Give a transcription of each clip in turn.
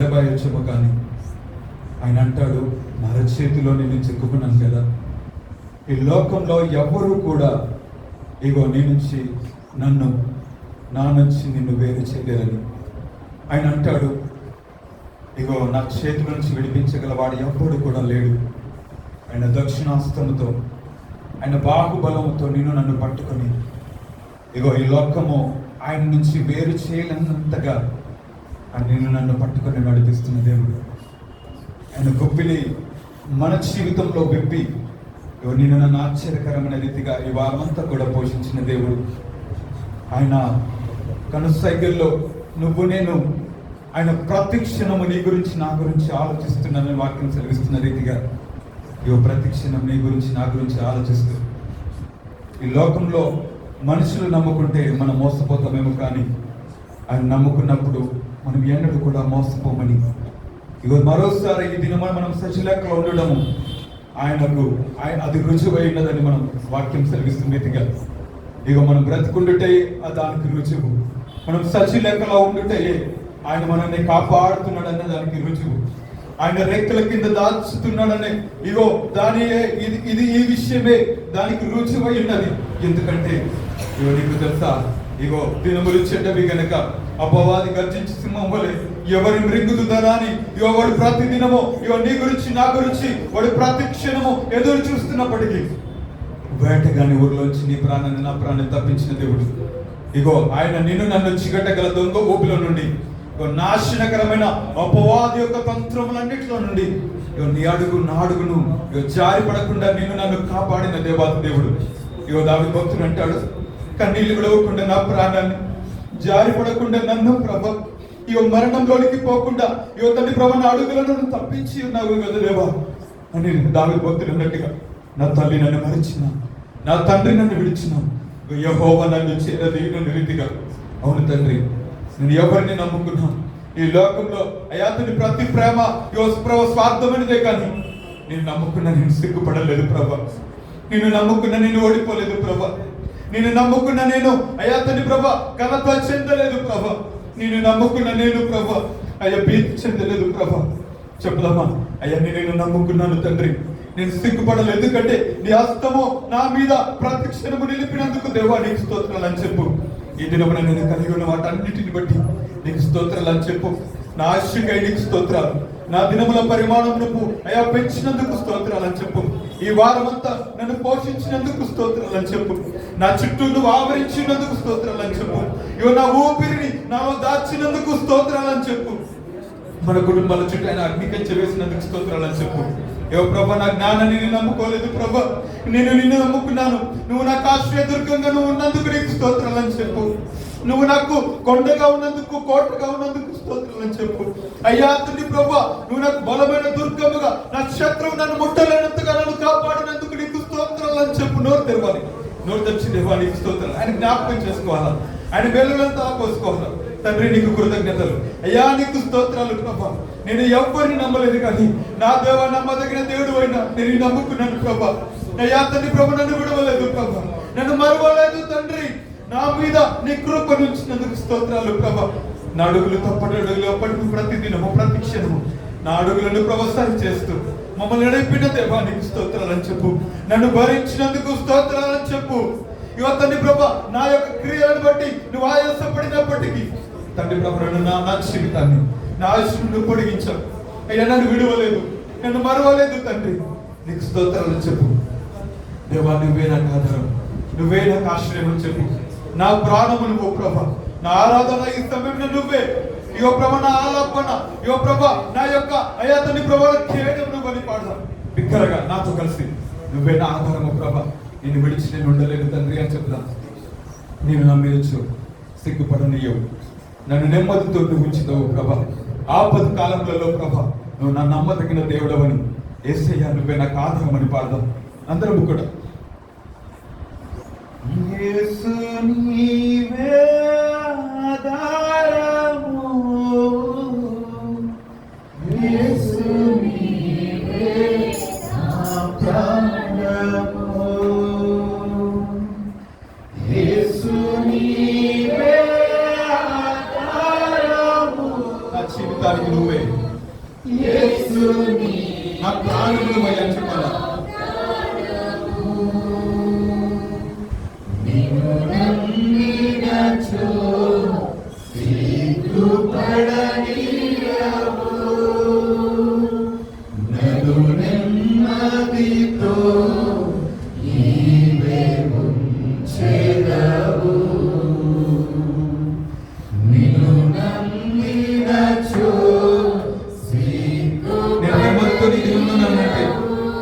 భయపరచము. కానీ ఆయన అంటాడు, నా చేతిలో నేను చిక్కుకున్నాను కదా, ఈ లోకంలో ఎవరు కూడా ఇగో నీ నుంచి నా నుంచి నిన్ను వేరు చేయలేరని ఆయన అంటాడు. ఇగో నా చేతుల నుంచి విడిపించగలవాడు ఎవ్వడు కూడా లేడు. ఆయన దక్షిణాస్తముతో ఆయన బాహుబలముతో నన్ను పట్టుకొని ఇగో ఈ లోకము ఆయన నుంచి వేరు చేయలేనంతగా నన్ను పట్టుకొని నడిపిస్తున్న దేవుడు. ఆయన గొప్పిని మన జీవితంలో విప్పి నన్ను ఆశ్చర్యకరమైన రీతిగా ఈ వారమంతా కూడా పోషించిన దేవుడు. ఆయన కనుసైగల్లో నువ్వు నేను ఆయన ప్రతి క్షణము నీ గురించి నా గురించి ఆలోచిస్తున్నానని వాక్యం సెలవిస్తున్న రీతిగా ప్రతి క్షణం నీ గురించి నా గురించి ఆలోచిస్తూ ఈ లోకంలో మనుషులు నమ్ముకుంటే మనం మోసపోతామేమో, కానీ ఆయన నమ్ముకున్నప్పుడు మనం ఎన్నడూ కూడా మోసపోమని మరోసారి ఈ దినమని మనం సచిలెక్కలో ఉండడము ఆయన అది రుజువైనదని మనం వాక్యం సెలవిస్తున్న రీతిగా మనం బ్రతికుండుటే దానికి రుజువు, మనం సచిలెక్కలో ఉండుటే ఆయన మనల్ని కాపాడుతున్నాడన్న దానికి రుజువు, ఆయన రెక్కల కింద దాచుతున్నాడనే దాని ఇది ఈ విషయమే దానికి రుజువై ఉన్నది. ఎందుకంటే నీకు తెలుసా, దినములు చెడ్డవి గనక అపవాది గర్జించి సింహం వలె ఎవరి మృంగుతుందా అని వాడు ప్రతి దినము నీ గురించి నా గురించి వాడు ప్రతి క్షణము ఎదురు చూస్తున్నప్పటికీ వేటగాని ఊరిలోంచి నీ ప్రాణాన్ని నా ప్రాణాన్ని తప్పించిన దేవుడు. ఆయన నన్ను చిగట్టగల దొంగ ఊపిలో నుండి నాశనకరమైన అపవాది యొక్క తంత్రములన్నిటిలో నుండి నీ నా అడుగును జారి పడకుండా నన్ను కాపాడిన దేవాది దేవుడు. దావీదు భక్తుడు అంటాడు, కన్నీళ్లు విడవకుండా నా ప్రాణాన్ని జారి పడకుండా నన్ను ప్రభు మరణంలోనికి పోకుండా తండ్రి ప్రభు నా అడుగులను తప్పించి ఉన్నావు కదా దేవా అని దావీదు భక్తుడు అన్నట్టుగా నా తల్లి నన్ను మరిచిన, నా తండ్రి నన్ను విడిచిన, యెహోవా నన్ను చేరదీయని రీతిగా. అవును తండ్రి, నేను ఎవరిని నమ్ముకున్నా ఈ లోకంలో అయాతని ప్రతి ప్రేమ స్వార్థమైనదే, కానీ నేను నమ్ముకున్నా నేను సిగ్గుపడలేదు ప్రభా, నేను నమ్ముకున్నా నేను ఓడిపోలేదు ప్రభా, నేను నమ్ముకున్న నేను అయాతని ప్రభా ఘనత చెందలేదు ప్రభా, నేను నమ్ముకున్న నేను ప్రభా భీతి చెందలేదు ప్రభా. చెప్దామా, నేను నమ్ముకున్నాను తండ్రి, నేను సిగ్గుపడలేదు, ఎందుకంటే నీ హస్తము నా మీద ప్రతి క్షణము నిలిపినందుకు దేవా నీకు స్తోత్రాలు అని చెప్పు. ఈ దినమున నేను కలిగి ఉన్న వాటన్నిటిని బట్టి నీకు స్తోత్రాలు అని చెప్పు. నా ఆశకై నీకు స్తోత్రాలు, నా దినముల పరిమాణం నువ్వు పెంచినందుకు స్తోత్రాలు అని చెప్పు. ఈ వారమంతా నన్ను పోషించినందుకు స్తోత్రాలు అని చెప్పు. నా చుట్టూ నువ్వు ఆవరించినందుకు స్తోత్రాలు అని చెప్పు. నా ఊపిరిని నాలో దాచినందుకు స్తోత్రాలు అని చెప్పు. మన కుటుంబాల చుట్టూ ఆయన అగ్నికంచె వేసినందుకు స్తోత్రాలు అని చెప్పు. ప్రభా నా జ్ఞానాన్ని నేను నమ్ముకోలేదు ప్రభా, నేను నిన్ను నమ్ముకున్నాను, నువ్వు నాకు ఆశ్రయదుర్గంగా నువ్వు ఉన్నందుకు నీకు స్తోత్రాలు అని చెప్పు. నువ్వు నాకు కొండగా ఉన్నందుకు కోటగా ఉన్నందుకు స్తోత్రాలు అని చెప్పు. అయ్యా తండ్రి ప్రభా, నువ్వు నాకు బలమైన దుర్గముగా, నా శత్రువు నన్ను ముట్టలేనంతగా నన్ను కాపాడినందుకు నీకు స్తోత్రాలు అని చెప్పు. నోరు తెరవాలి, నోరు తెరిచి దేవా నీకు స్తోత్రాలు. ఆయన జ్ఞాపకం చేసుకోవాలా, ఆయన వెలుగులంతా ఆపోసుకోవాలా. తండ్రి నీకు కృతజ్ఞతలు అయ్యా, నీకు స్తోత్రాలు ప్రభా. నేను ఎవ్వరిని నమ్మలేదు, కానీ నా దేవా నమ్మదగిన దేవుడు అయినా నేను నమ్ముకున్నాను ప్రభా. అయ్యా తండ్రి ప్రభు నన్ను విడవలేదు ప్రభా, నన్ను మరవలేదు తండ్రి. నా మీద నీ కృప నుంచినందుకు స్తోత్రాలు ప్రభా. నా అడుగులు తప్పటి అడుగులు అప్పటికి ప్రతి దినము ప్రతి క్షణము నా అడుగులను ప్రభావం చేస్తూ మమ్మల్ని నడిపిన దేవా నీకు స్తోత్రాలు అని చెప్పు. నన్ను భరించినందుకు స్తోత్రాలు అని చెప్పు. తండ్రి ప్రభా, నా యొక్క క్రియలను బట్టి నువ్వు ఆయాసపడినప్పటికీ తండ్రి ప్రభు నన్ను నా జీవితాన్ని నా ఆయుష్ను పొడిగించావు అయ్యా, నన్ను విడవలేదు, నన్ను మరవలేదు తండ్రి. నీకు స్తోత్రాలు చెప్పు దేవా. నువ్వే నాకు ఆధారం, నువ్వే నాకు ఆశ్రయం అని చెప్పు. నా ప్రాణము నువ్వు ప్రభా, నా ఆరాధన ఈ సమయంలో నువ్వే. ప్రభా నా ఆలాపన, ప్రభా నా యొక్క అయ్యా తండ్రి ప్రభా చేయడం నువ్వు అని పాడదా బిగ్గరగా నాతో కలిసి. నువ్వే నా ఆధారము ప్రభా, నేను విడిచి నేను ఉండలేను తండ్రి అని చెప్తా. నేను నమ్మేయచ్చు, సిగ్గుపడనీయవు, నన్ను నెమ్మదితో నువ్వు ఉంచుతావు ప్రభా. ఆపద కాలంలో ప్రభా నువ్వు నా నమ్మదగిన దేవుడవని యేసయ్యా నువ్వే నాకు ఆధారమని పాడదాం అందరము కూడా. యేసు నీవే ఆధారము, యేసు నీవే నా ప్రాణము, యేసు నీవే ఆధారము, నా జీవితానికి నువ్వే నా ప్రాణములు అయ్యా చెప్పాలా?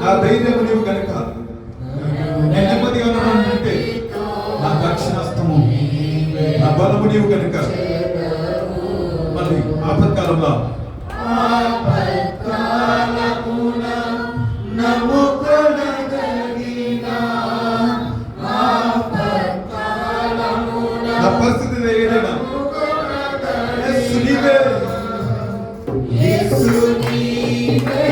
నా ధైర్యము నీవు కనుక నేను నెమ్మదిగా ఉన్నానంటే నా దక్షిణాస్తము నా బలము నీవు కనుక మళ్ళీ ఆపత్కాలంలో నా పరిస్థితి ఏదైనా యేసు నీవే, యేసు నీవే.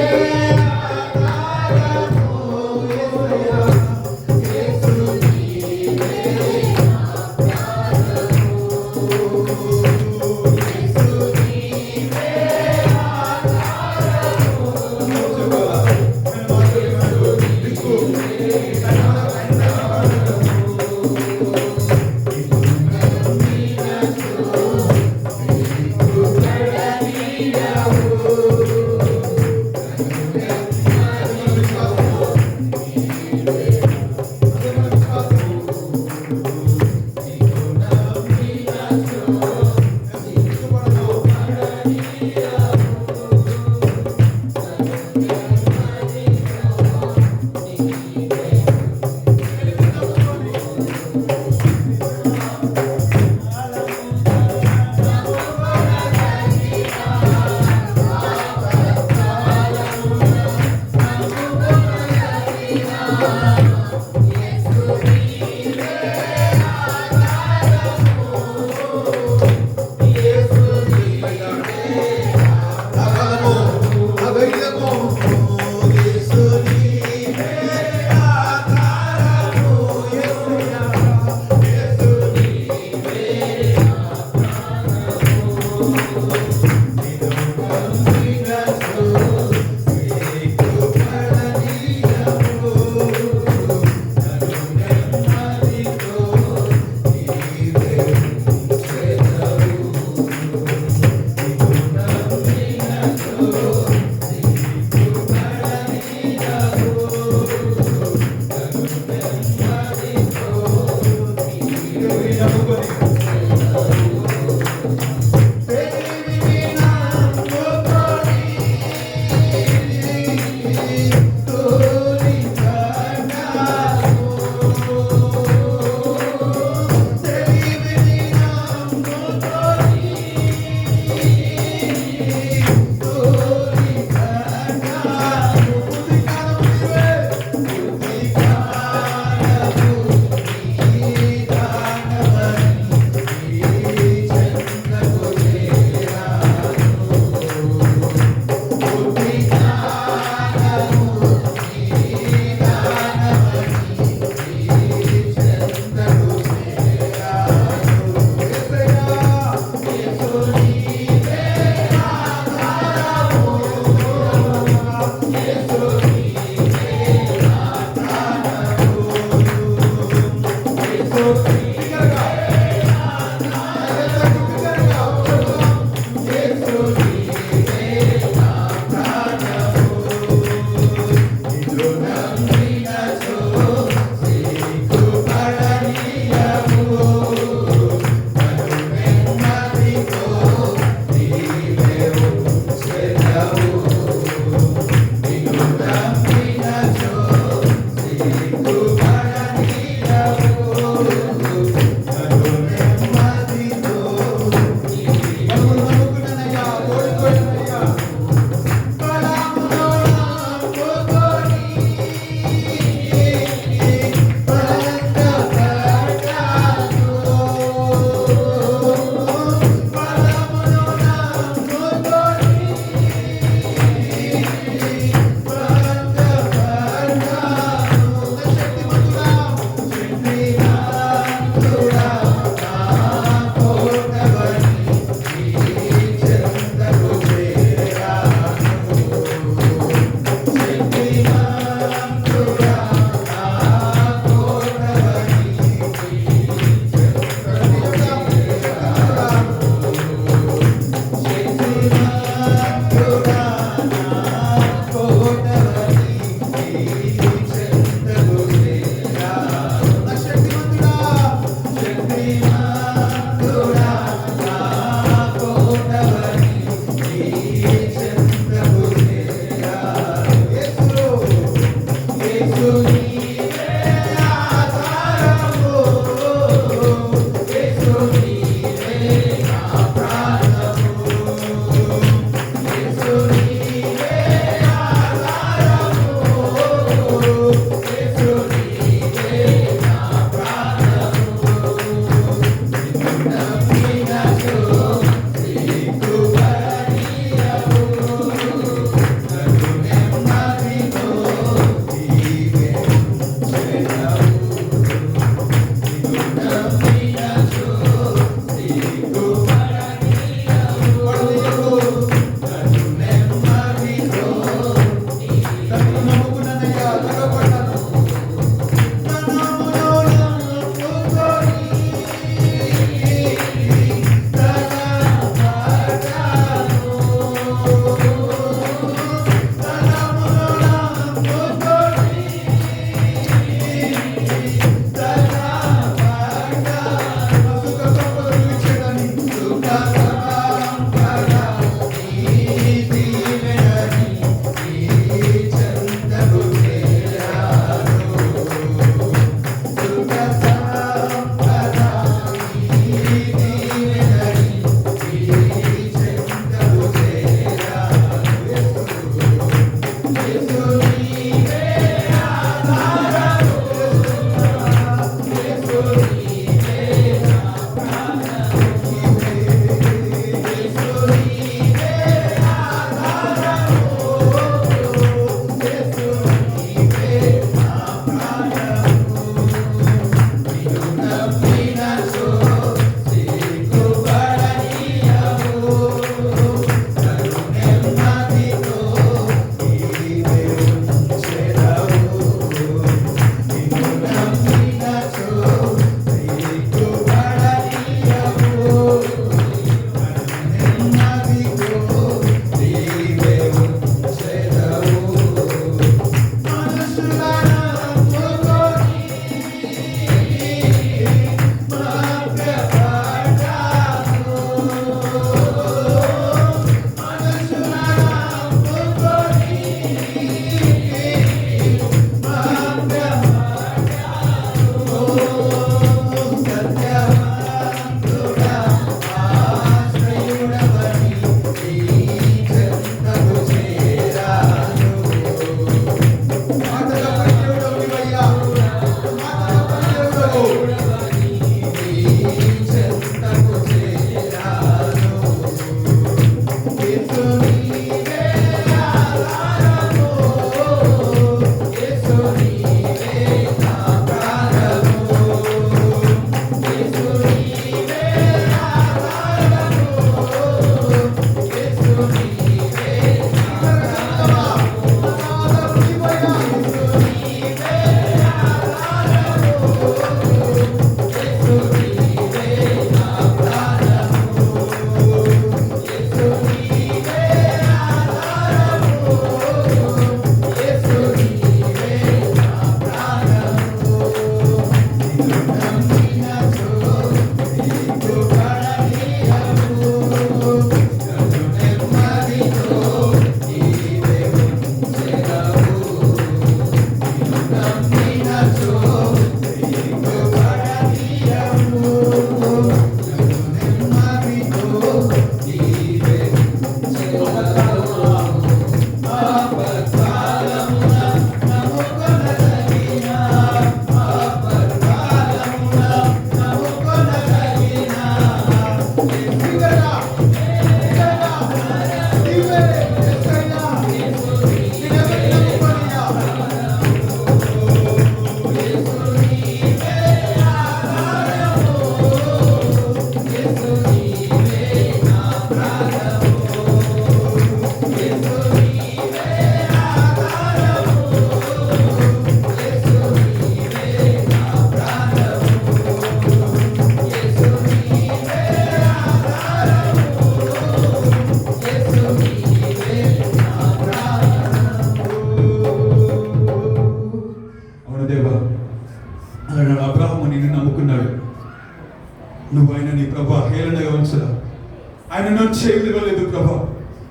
చేయలేదు ప్రభా.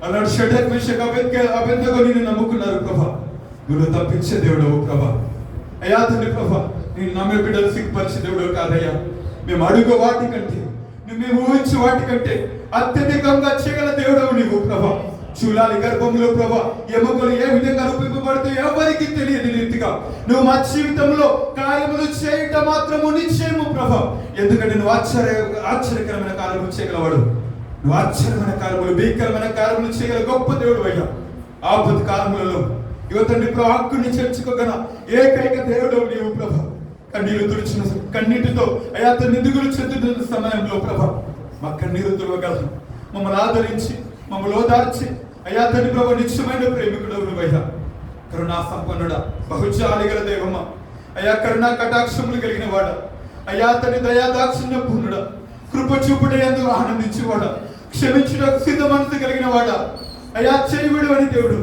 అలాంటి షడ్రక్ మేషక్ అబేద్నెగో నిన్ను నమ్ముకున్నారు ప్రభా. నువ్వు తప్పించే దేవుడవు ప్రభా. అయ్యా తండ్రి ప్రభా, నేను నమ్మే బిడ్డలు సిగ్గుపరిచే దేవుడు కాదయ్యా. మేము అడుగు వాటి కంటే, మేము ఊహించే వాటి కంటే అత్యధికంగా చేయగల దేవుడవు నీవు ప్రభా. చూలాలి గర్భంలో ప్రభా ఎముకలు ఏ విధంగా రూపింపబడితే ఎవరికి తెలియని రీతిగా నువ్వు మా జీవితంలో కార్యములు చేయటం మాత్రము నిశ్చయము ప్రభా. ఎందుకంటే నువ్వు ఆశ్చర్యకరమైన కార్యములు చేయగలవాడు. నువ్వు ఆశ్చర్యమైన కార్యములు, భీకరమైన కార్యములు చేయగల గొప్ప దేవుడు అయ్యా. ఆపద కాలములలో యువతండి ప్రభా హక్కుని చేర్చుకోగల ఏకైక దేవుడు నీవు ప్రభా. కన్నీరు తుడిచిన కన్నీటితో అయ్యా తన నిధులు చెందుతున్న సమయంలో ప్రభా మా కన్నీరు తుడవగలరు. మమ్మల్ని ఆదరించి, మమ్మల్ని ఓదార్చి అయ్యా తండ్రి ప్రభు నిత్యమైన ప్రేమికుడు నువ్వయ్యా. కరుణా సంపన్నుడా, బహుజాలి గల దేవమ్మ అయ్యా, కరుణా కటాక్షములు కలిగిన వాడ అయ్యా, తండ్రి దయాదాక్షిణ్య పూర్ణుడా, కృప చూపుడే ఎందుకు ఆనందించేవాడ, క్షమించుటకు సిద్ధ మనసు కలిగిన వాడ అయ్యా, చేయవిడు అని దేవుడు,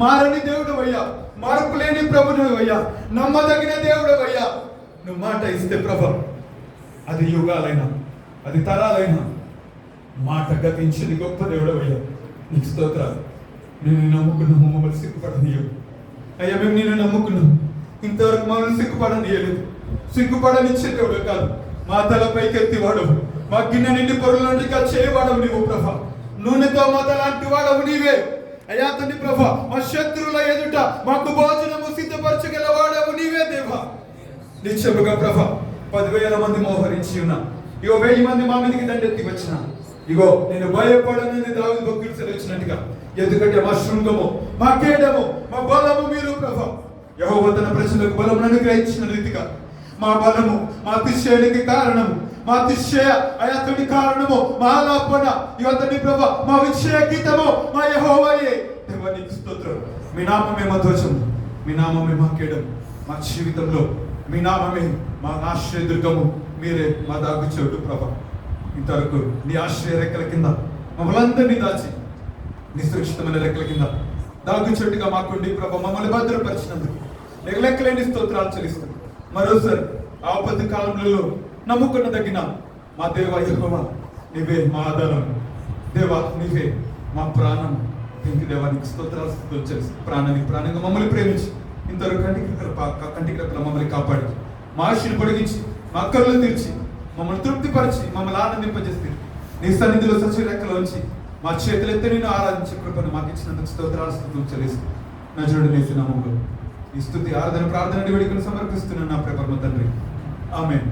మారని దేవుడు అయ్యా, మార్పు లేని ప్రభుడు అయ్యా, నమ్మదగిన దేవుడు అయ్యా. నువ్వు మాట ఇస్తే ప్రభ అది యుగాలైనా అది తరాలైనా మాట గతించింది గొప్ప దేవుడు అయ్యా. నీకు స్తోత్రాలు. నేను నమ్ముకున్నాము, మమ్మల్ని సిగ్గుపడనీయవు అయ్యా. మేము నేను నమ్ముకున్నాం, ఇంతవరకు మమ్మల్ని సిగ్గుపడనీయలేదు. సిగ్గుపడనిచ్చే దేవుడు కాదు, మా తలపైకి ఎత్తివాడవు, మా గిన్నె నిండి పొరులంటిగా చేయవాడవు నీవు ప్రభ. నూనెతో మాత లాంటి వాడవు నీవే అయ్యా తండ్రి ప్రభ. మా శత్రువుల ఎదుట మాకు భోజనము సిద్ధపరచగలవాడవు నీవే దేవా. నిశ్చయముగా ప్రభ 10,000 మంది మోహరించి ఉన్నా, ఇగో 1000 మంది మా మీదకి దండెత్తి వచ్చిన, ఇగో నేను భయపడనని దావీదు భక్తుడు సెలవిచ్చినట్టుగా, ఎందుకంటే మా శృంగము, మా కేడము, మా బలము మీరు ప్రభ. యెహోవా తన ప్రజలకు బలమును అనుగ్రహించిన రీతిగా మా బలము, మా అతిశయానికి కారణము, మా అతిశయ అయతడి కారణము, మా ఆలాపన యువతని ప్రభ, మా విజయ గీతము మా యెహోవాయే. దేవా నీకు స్తోత్రం. మీ నామమే మా ధ్వజము, మీ నామమే మా కేడము, మా జీవితంలో మీ నామమే మా ఆశ్రయదుర్గము, మీరే మా దాగు చోటు ప్రభ. ఇంతవరకు నీ ఆశ్రయ రెక్కల కింద మమ్మల్ని అందరినీ దాచి నీ సురక్షితమైన రెక్కల కింద దాగు చోటుగా మాకుండి ప్రభ మమ్మల్ని భద్రపరిచినందుకు నీకు లెక్కలేని స్తోత్రాలు చెల్లిస్తాం. మరోసారి ఆపద కాలంలో నమ్ముకున్న తగిన మా దేవా యెహోవా, నీవే మా ఆధారం దేవా, నీవే మా ప్రాణం. ఇంటి దేవానికి స్తోత్రాలు చెల్లిస్తాం. ప్రాణంగా మమ్మల్ని ప్రేమించి ఇంతవరకు కంటికి రెప్పల మమ్మల్ని కాపాడి, మా ఆశను పొడిగించి, మా అక్కర్లను తీర్చి, మమ్మల్ని తృప్తిపరిచి, మమ్మల్ని ఆనందింపజేస్తే నీ సన్నిధిలో సచివ రెక్కలోంచి మా చేతులు ఎత్తి నేను ఆరాధించే కృపను మాకు ఇచ్చినందుకు స్తోత్రాలు చెల్లిస్తాం. నజరుడు నేసి నామములో ఈ స్తుతి ఆరాధన ప్రార్థన వేడుకను సమర్పిస్తున్నాను నా ప్రేమ తండ్రి. ఆమేన్.